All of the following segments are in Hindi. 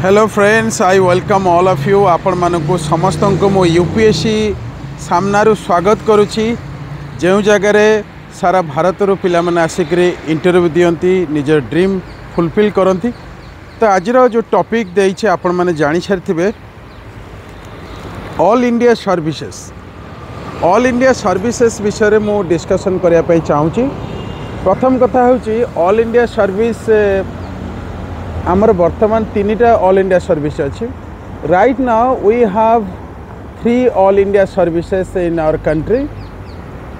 Hello friends, I welcome all of you. आपण मानक समस्त को मो यूपीएससी सामनारू स्वागत करुच्ची। जो जगार सारा भारत रू पिला माने आसिक इंटरव्यू दियंती, निजर ड्रीम फुलफिल करती। तो आज जो टॉपिक देइछे आपण माने जानि छारथिबे, all India services. All India services विषय में मु डिस्कशन करने पे चाहूँगी। प्रथम कथा होची ऑल इंडिया सर्विस आमर वर्तमान तीनटा ऑल इंडिया सर्विस अच्छी। Right now we have 3 all India services in our country,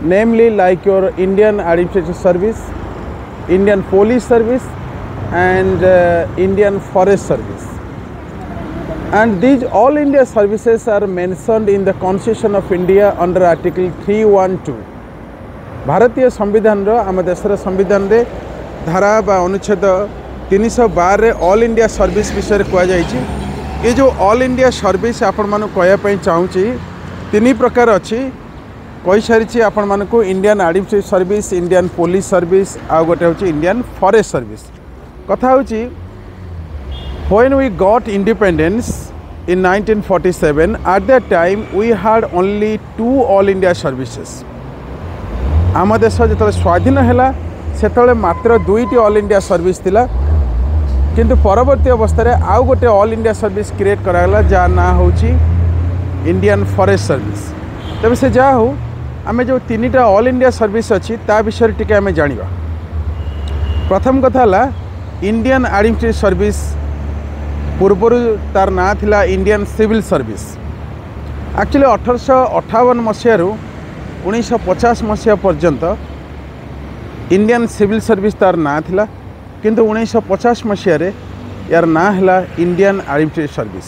namely like your Indian administrative service, Indian police service and Indian forest service. And these all India services are mentioned in the Constitution of India under Article 312. भारतीय संविधान रो आम देशर संविधान रे धारा बा अनुच्छेद 312 रे ऑल इंडिया सर्विस विषय कह जाइए। ये जो ऑल इंडिया सर्विस आपण मानु कहवाई चाहूँगी 3 प्रकार अच्छी कही सारी। आपण मानू Indian administrative service, Indian police service, आ गोटे हूँ इंडियन फॉरेस्ट सर्विस। कथा होची when we got independence in 1947, at that time we had only 2 all India services. आम देश जो स्वाधीन है से मात्र 2टी ऑल इंडिया सर्विस थिला, किंतु परवर्ती अवस्था रे आउ गोटे ऑल इंडिया सर्विस क्रिएट कराला जा ना होची इंडियन फॉरेस्ट सर्विस। तबे से जा हो आमे जो 3टा ऑल इंडिया सर्विस अच्छी ता विषय टिके आमे जानिबा। प्रथम कथा ला इंडियन एडमिनिस्ट्रेटिव सर्विस, पूर्वर तार ना थिला इंडियन सिविल सर्विस। एक्चुअली 1858 मसीह 1950 मसीहा पर्यंत इंडियन सिविल सर्विस तार ना थिला, किंतु 1950 मसीह यार ना है Indian administrative service.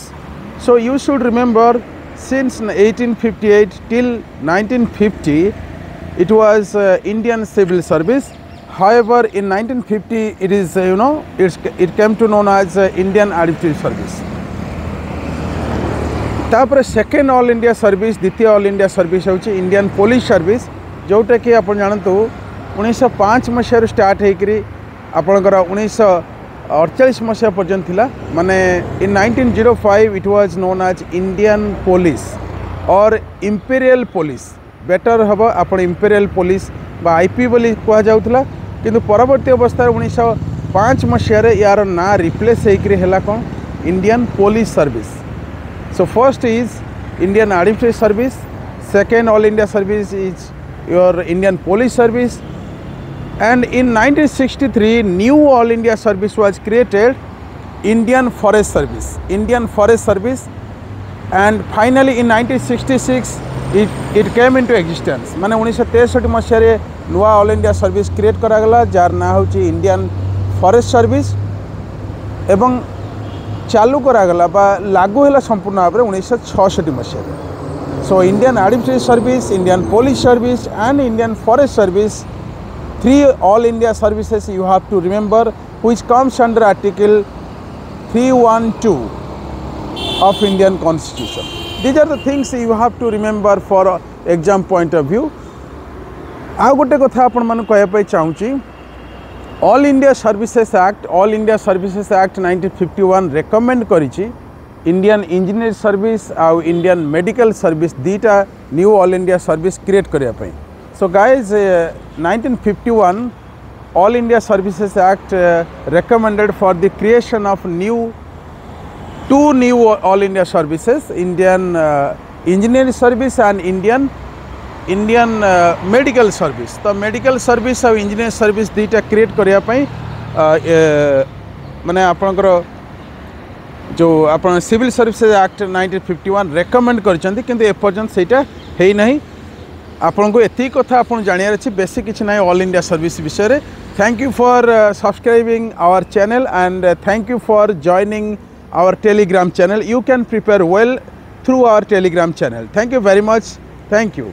So you should remember since 1858 till 1950 it was Indian civil service. However, in 1950 it is it came to known as Indian Administrative Service. तापर सेकेंड ऑल इंडिया सर्विस, द्वितीय ऑल इंडिया सर्विस होची इंडियन पुलिस सर्विस, जोटा कि आप जानतु 1905 मसीह स्टार्ट होकरी आपणकर 1948 मसीहा पर्यंत थिला। माने in 1905 it was known as Indian police और इंपीरियल पुलिस। बेटर हम आप इंपीरियल पुलिस बा आईपी बोली कह जाउथला, किंतु परवर्ती अवस्था 1905 मसीह यार ना रिप्लेस होकर कौन Indian police service. So first is Indian administrative service, second all India service is your Indian police service, and in 1963 new all India service was created, Indian forest service. Indian forest service and finally in 1966 it came into existence. माने 1963 मसीह नुआ ऑल इंडिया सर्विस क्रिएट करागला जार ना होची इंडियन फॉरेस्ट सर्विस, एवं चालू करागला बा लागू है संपूर्ण भाव में 1966 मसीह। So Indian administrative service, Indian police service and Indian forest service, 3 all India services you have to remember which comes under article 312 of Indian Constitution. These are the things you have to remember for exam point of view. आउ गोटे कथा आपण माने कहवाई चाहूँगी, all India services act, all India services act 1951 recommend करिछि इंडियन इंजीनियर सर्विस आउ इंडियन मेडिकल सर्विस 2टा new all India service create करिया पई। So guys 1951 all India services act recommended for the creation of 2 new all India services, Indian engineering service and Indian medical service। तो मेडिकल सर्विस और इंजीनियर सर्विस 2टा क्रिएट करिया पई माने आपनकर जो आपण सिविल सर्विसेज एक्ट 1951 रेकमेंड करछन्ती, किंतु एपर्यंत सेटा हेई नहीं। आपन को एती कथा आपन जानियार अछि, बेसी किछि नाही ऑल इंडिया सर्विस विषय रे। Thank you for subscribing our channel and thank you for joining our Telegram channel. You can prepare well through our Telegram channel. Thank you very much. Thank you.